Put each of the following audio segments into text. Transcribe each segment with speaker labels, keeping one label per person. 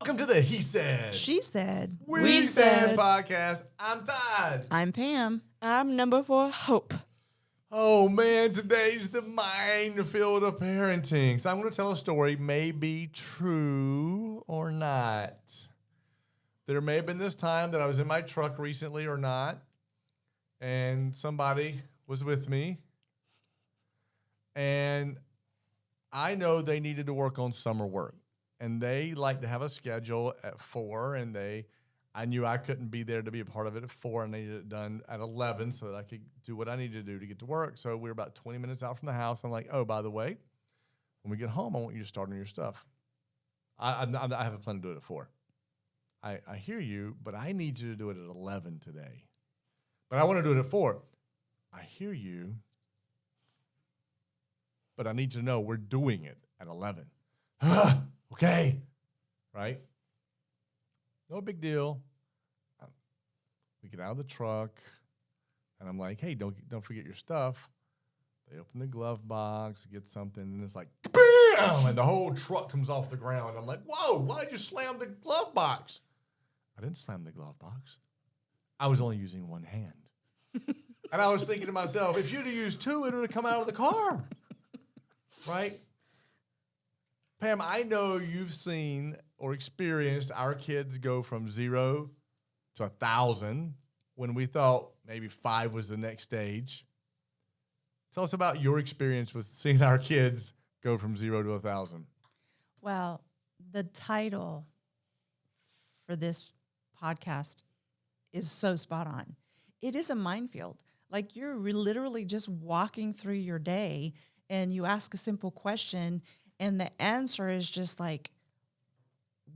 Speaker 1: Welcome to the He Said.
Speaker 2: She said.
Speaker 1: We said podcast. I'm Todd.
Speaker 2: I'm Pam.
Speaker 3: I'm number 4, Hope.
Speaker 1: Oh, man, today's the Minefield of Parenting. So I'm going to tell a story, may be true or not. There may have been this time that I was in my truck recently or not, and somebody was with me, and I know they needed to work on summer work. And they like to have a schedule at 4, and I knew I couldn't be there to be a part of it at 4, and they needed it done at 11 so that I could do what I needed to do to get to work. So we were about 20 minutes out from the house. I'm like, oh, by the way, when we get home, I want you to start on your stuff. I have a plan to do it at 4. I hear you, but I need you to do it at 11 today. But I want to do it at 4. I hear you, but I need you to know we're doing it at 11. Okay, right? No big deal. We get out of the truck, and I'm like, hey, don't forget your stuff. They open the glove box, get something, and it's like, bam! And the whole truck comes off the ground. I'm like, whoa, why'd you slam the glove box? I didn't slam the glove box. I was only using one hand. And I was thinking to myself, if you'd have used 2, it would have come out of the car, right? Pam, I know you've seen or experienced our kids go from 0 to 1,000 when we thought maybe 5 was the next stage. Tell us about your experience with seeing our kids go from 0 to 1,000.
Speaker 2: Well, the title for this podcast is so spot on. It is a minefield. Like you're literally just walking through your day and you ask a simple question and the answer is just like,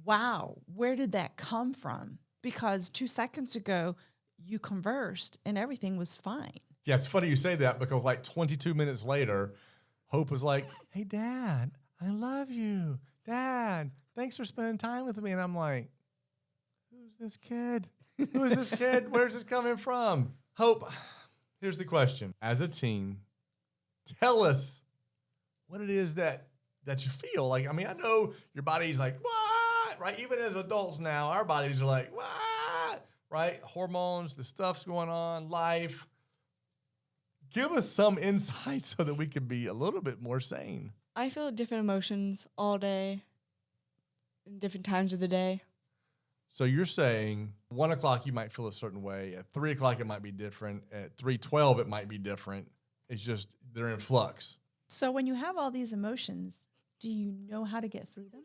Speaker 2: wow, where did that come from? Because 2 seconds ago, you conversed and everything was fine.
Speaker 1: Yeah, it's funny you say that because like 22 minutes later, Hope was like, hey, Dad, I love you. Dad, thanks for spending time with me. And I'm like, who's this kid? Who is this kid? Where's this coming from? Hope, here's the question. As a teen, tell us what it is that you feel. Like, I mean, I know your body's like, what? Right? Even as adults now, our bodies are like, what? Right? Hormones, the stuff's going on, life. Give us some insight so that we can be a little bit more sane.
Speaker 3: I feel different emotions all day, in different times of the day.
Speaker 1: So you're saying 1 o'clock you might feel a certain way. At 3 o'clock it might be different. At 3:12 it might be different. It's just they're in flux.
Speaker 2: So when you have all these emotions, do you know how to get through them?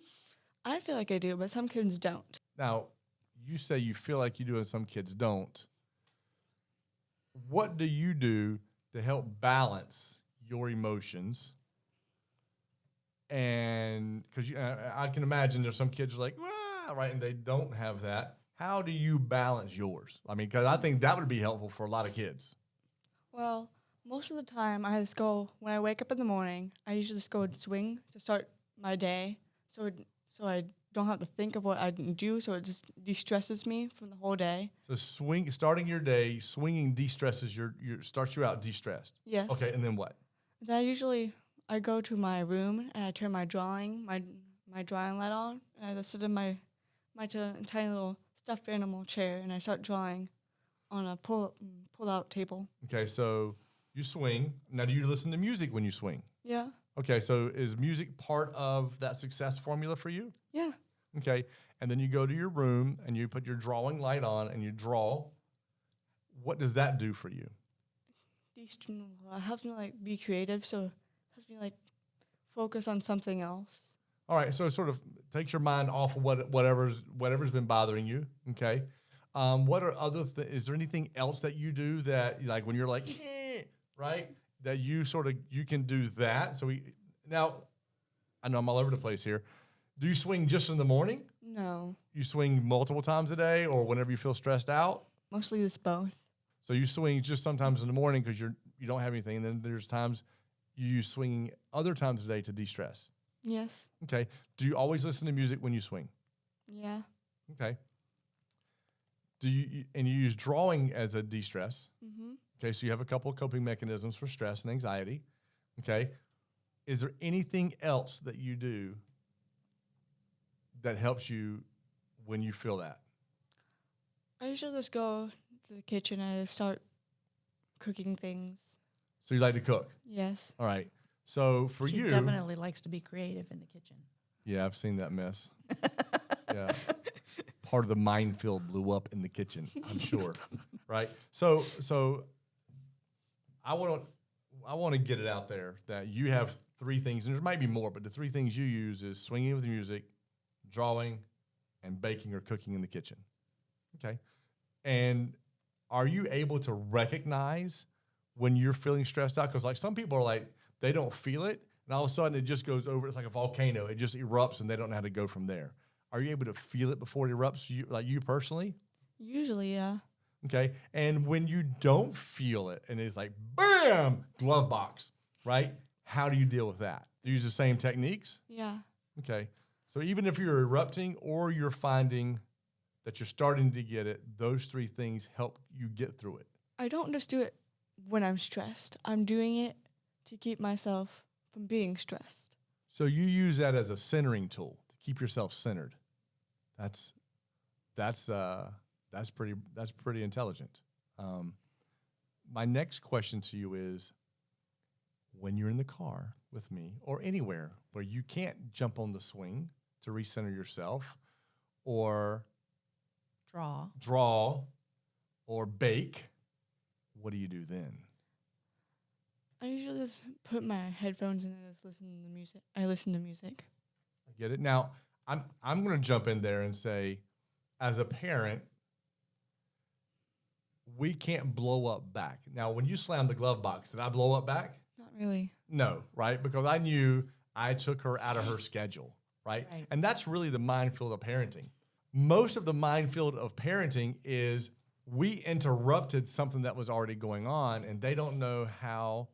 Speaker 3: I feel like I do, but some kids don't.
Speaker 1: Now, you say you feel like you do and some kids don't. What do you do to help balance your emotions? And because I can imagine there's some kids who are like, "Wah," right, and they don't have that. How do you balance yours? I mean, because I think that would be helpful for a lot of kids.
Speaker 3: Well, most of the time I just go, when I wake up in the morning, I usually just go and swing to start my day. So I don't have to think of what I do, so it just de-stresses me from the whole day.
Speaker 1: So starting your day, swinging de-stresses starts you out de-stressed.
Speaker 3: Yes.
Speaker 1: Okay, and then what?
Speaker 3: Then I go to my room and I turn my drawing light on, and I just sit in my tiny little stuffed animal chair, and I start drawing on a pull-out table.
Speaker 1: Okay, so you swing. Now, do you listen to music when you swing?
Speaker 3: Yeah.
Speaker 1: Okay, so is music part of that success formula for you?
Speaker 3: Yeah.
Speaker 1: Okay, and then you go to your room and you put your drawing light on and you draw. What does that do for you?
Speaker 3: It helps me be creative, so it helps me focus on something else.
Speaker 1: All right, so it sort of takes your mind off of whatever's been bothering you. Okay, what are is there anything else that you do that like when you're like, right? That you can do that. So now, I know I'm all over the place here. Do you swing just in the morning?
Speaker 3: No.
Speaker 1: You swing multiple times a day or whenever you feel stressed out?
Speaker 3: Mostly it's both.
Speaker 1: So you swing just sometimes in the morning because you don't have anything. And then there's times you use swinging other times a day to de-stress.
Speaker 3: Yes.
Speaker 1: Okay. Do you always listen to music when you swing?
Speaker 3: Yeah.
Speaker 1: Okay. You use drawing as a de-stress?
Speaker 3: Mm-hmm.
Speaker 1: Okay, so you have a couple of coping mechanisms for stress and anxiety. Okay. Is there anything else that you do that helps you when you feel that?
Speaker 3: I usually just go to the kitchen and start cooking things.
Speaker 1: So you like to cook?
Speaker 3: Yes.
Speaker 1: All right. So for
Speaker 2: She
Speaker 1: you,
Speaker 2: definitely likes to be creative in the kitchen.
Speaker 1: yeah, I've seen that mess. Yeah. Part of the minefield blew up in the kitchen, I'm sure. Right? So I want to get it out there that you have three things, and there might be more, but the three things you use is swinging with music, drawing, and baking or cooking in the kitchen. Okay. And are you able to recognize when you're feeling stressed out? Because like some people are like, they don't feel it, and all of a sudden it just goes over. It's like a volcano. It just erupts, and they don't know how to go from there. Are you able to feel it before it erupts, you personally?
Speaker 3: Usually, yeah.
Speaker 1: Okay. And when you don't feel it, and it's like, bam, glove box, right? How do you deal with that? Do you use the same techniques?
Speaker 3: Yeah.
Speaker 1: Okay. So even if you're erupting or you're finding that you're starting to get it, those three things help you get through it.
Speaker 3: I don't just do it when I'm stressed. I'm doing it to keep myself from being stressed.
Speaker 1: So you use that as a centering tool to keep yourself centered. That's pretty intelligent. My next question to you is, when you're in the car with me or anywhere where you can't jump on the swing to recenter yourself or draw or bake, what do you do then?
Speaker 3: I usually just put my headphones in and just listen to music. I listen to music.
Speaker 1: I get it. Now, I'm going to jump in there and say, as a parent, we can't blow up back. Now, when you slammed the glove box, did I blow up back?
Speaker 3: Not really.
Speaker 1: No, right? Because I knew I took her out of her schedule, right? And that's really the minefield of parenting. Most of the minefield of parenting is we interrupted something that was already going on, and they don't know how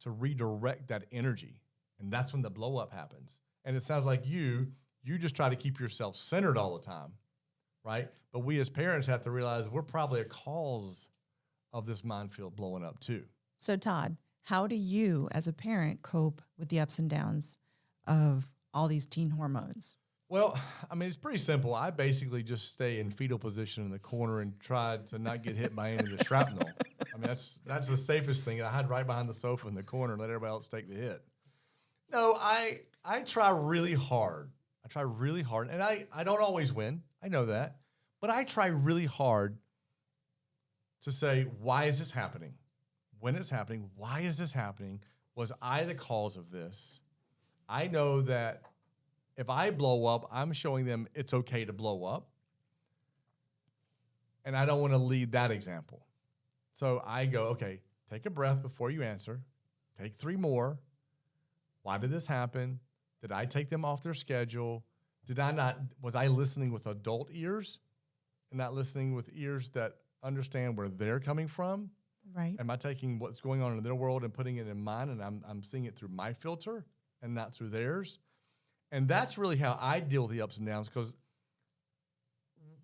Speaker 1: to redirect that energy. And that's when the blow up happens. And it sounds like you just try to keep yourself centered all the time, right? But we as parents have to realize we're probably a cause of this minefield blowing up too.
Speaker 2: So Todd, how do you as a parent cope with the ups and downs of all these teen hormones?
Speaker 1: Well, I mean, it's pretty simple. I basically just stay in fetal position in the corner and try to not get hit by any of the shrapnel. I mean, that's the safest thing. I hide right behind the sofa in the corner and let everybody else take the hit. No, I try really hard. And I don't always win. I know that. But I try really hard to say, why is this happening? When it's happening, why is this happening? Was I the cause of this? I know that if I blow up, I'm showing them it's okay to blow up. And I don't want to lead that example. So I go, okay, take a breath before you answer. Take 3 more. Why did this happen? Did I take them off their schedule? Was I listening with adult ears and not listening with ears that understand where they're coming from?
Speaker 2: Right.
Speaker 1: Am I taking what's going on in their world and putting it in mine, and I'm seeing it through my filter and not through theirs? And that's really how I deal with the ups and downs, because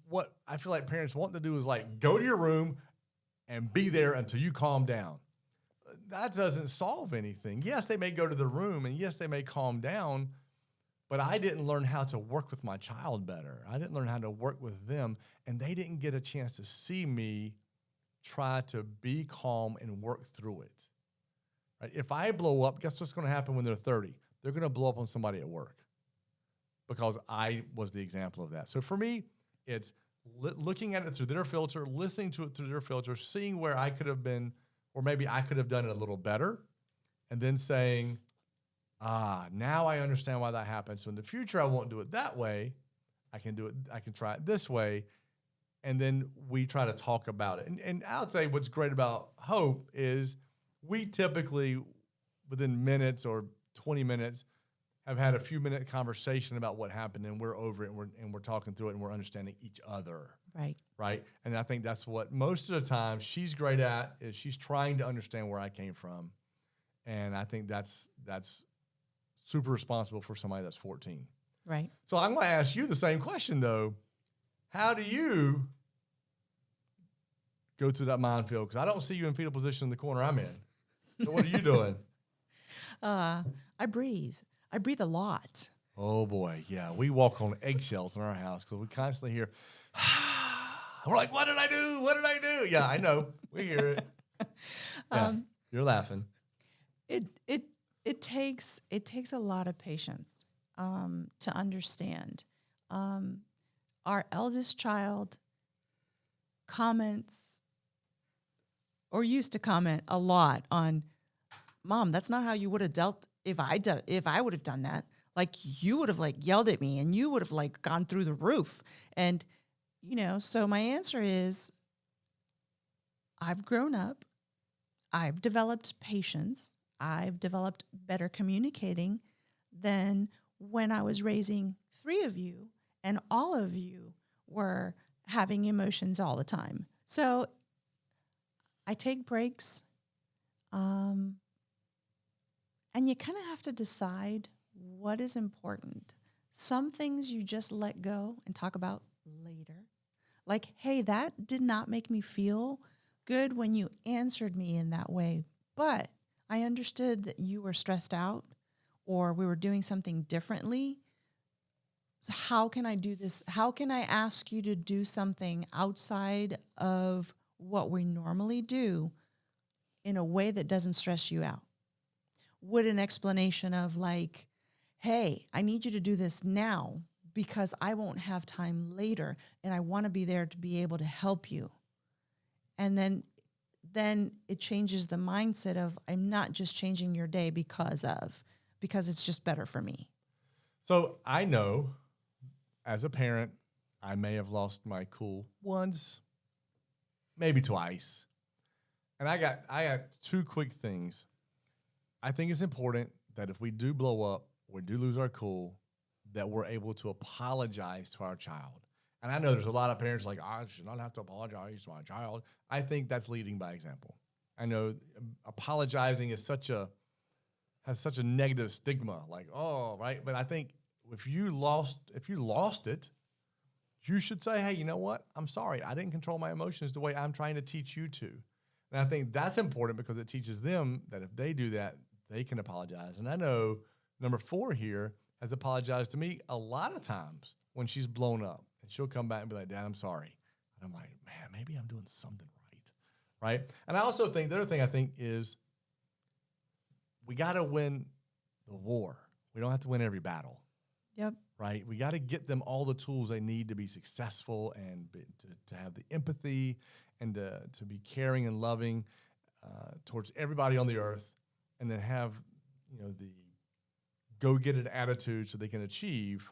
Speaker 1: what I feel like parents want to do is like go to your room and be there until you calm down. That doesn't solve anything. Yes, they may go to the room, and yes, they may calm down, but I didn't learn how to work with my child better. I didn't learn how to work with them, and they didn't get a chance to see me try to be calm and work through it. Right? If I blow up, guess what's going to happen when they're 30? They're going to blow up on somebody at work, because I was the example of that. So for me, it's looking at it through their filter, listening to it through their filter, seeing where I could have been, or maybe I could have done it a little better, and then saying, now I understand why that happened. So in the future, I won't do it that way. I can try it this way. And then we try to talk about it. And I would say what's great about Hope is we typically, within minutes or 20 minutes, have had a few minute conversation about what happened, and we're over it, and we're talking through it, and we're understanding each other. Right. And I think that's what most of the time she's great at, is she's trying to understand where I came from. And I think that's super responsible for somebody that's 14.
Speaker 2: Right.
Speaker 1: So I'm going to ask you the same question, though. How do you go through that minefield? Because I don't see you in fetal position in the corner I'm in. So what are you doing?
Speaker 2: I breathe. I breathe a lot.
Speaker 1: Oh boy, yeah, we walk on eggshells in our house because we constantly hear. We're like, what did I do? What did I do? Yeah, I know. We hear it. Yeah, you're laughing.
Speaker 2: It takes a lot of patience to understand. Our eldest child comments or used to comment a lot on, Mom, that's not how you would have dealt if I would have done that. Like, you would have like yelled at me and you would have like gone through the roof. And, so my answer is, I've grown up. I've developed patience. I've developed better communicating than when I was raising 3 of you and all of you were having emotions all the time. So I take breaks. And you kind of have to decide what is important. Some things you just let go and talk about later. Like, hey, that did not make me feel good when you answered me in that way, but I understood that you were stressed out or we were doing something differently. So how can I do this? How can I ask you to do something outside of what we normally do in a way that doesn't stress you out? Would an explanation of like, hey, I need you to do this now because I won't have time later and I want to be there to be able to help you. And then it changes the mindset of, I'm not just changing your day because it's just better for me.
Speaker 1: So I know as a parent, I may have lost my cool once, maybe twice. And I got 2 quick things. I think it's important that if we do blow up, we do lose our cool, that we're able to apologize to our child. And I know there's a lot of parents like, I should not have to apologize to my child. I think that's leading by example. I know apologizing is has such a negative stigma, like, oh, right. But I think if you lost it, you should say, hey, you know what? I'm sorry. I didn't control my emotions the way I'm trying to teach you to. And I think that's important because it teaches them that if they do that, they can apologize. And I know number 4 here has apologized to me a lot of times when she's blown up. And she'll come back and be like, Dad, I'm sorry. And I'm like, man, maybe I'm doing something right? And I also think, the other thing I think is we got to win the war. We don't have to win every battle.
Speaker 2: Yep.
Speaker 1: Right? We got to get them all the tools they need to be successful and to have the empathy and to be caring and loving towards everybody on the earth, and then have the go-get-it attitude so they can achieve.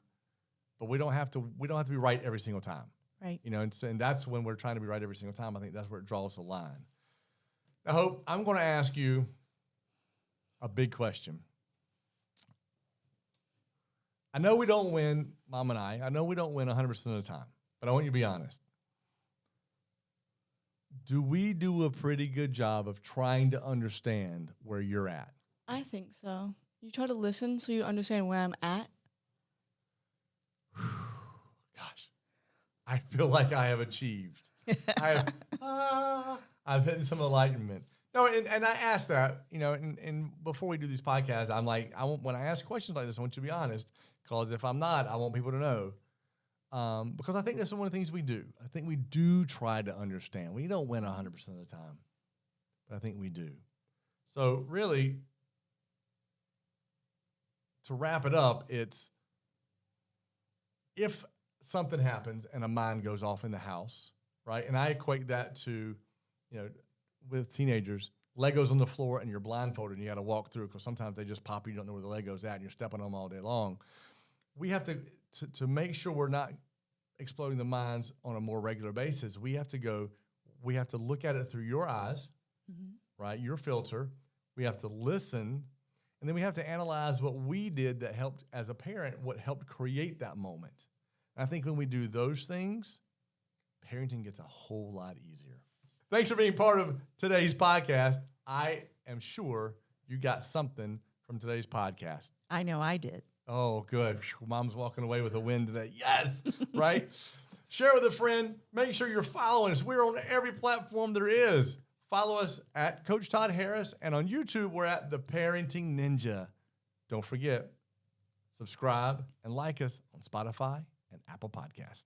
Speaker 1: But we don't have to be right every single time.
Speaker 2: Right.
Speaker 1: And that's when we're trying to be right every single time. I think that's where it draws the line. Now, Hope, I'm going to ask you a big question. I know we don't win, Mom and I know we don't win 100% of the time, but I want you to be honest. Do we do a pretty good job of trying to understand where you're at?
Speaker 3: I think so. You try to listen so you understand where I'm at.
Speaker 1: Gosh, I feel like I have achieved. I've hit some enlightenment. No, and I ask that, and before we do these podcasts, I'm like, when I ask questions like this, I want you to be honest, because if I'm not, I want people to know. Because I think that's one of the things we do. I think we do try to understand. We don't win 100% of the time, but I think we do. So really, to wrap it up, it's if something happens and a mine goes off in the house, right? And I equate that to, with teenagers, Legos on the floor and you're blindfolded and you got to walk through because sometimes they just pop, you don't know where the Lego's at and you're stepping on them all day long. We have to make sure we're not exploding the mines on a more regular basis. We have to look at it through your eyes, right? Your filter. We have to listen, and then we have to analyze what we did that helped as a parent, what helped create that moment. And I think when we do those things, parenting gets a whole lot easier. Thanks for being part of today's podcast. I am sure you got something from today's podcast.
Speaker 2: I know I did.
Speaker 1: Oh, good. Mom's walking away with a win today. Yes, right? Share with a friend. Make sure you're following us. We're on every platform there is. Follow us at Coach Todd Harris, and on YouTube, we're at The Parenting Ninja. Don't forget, subscribe, and like us on Spotify and Apple Podcasts.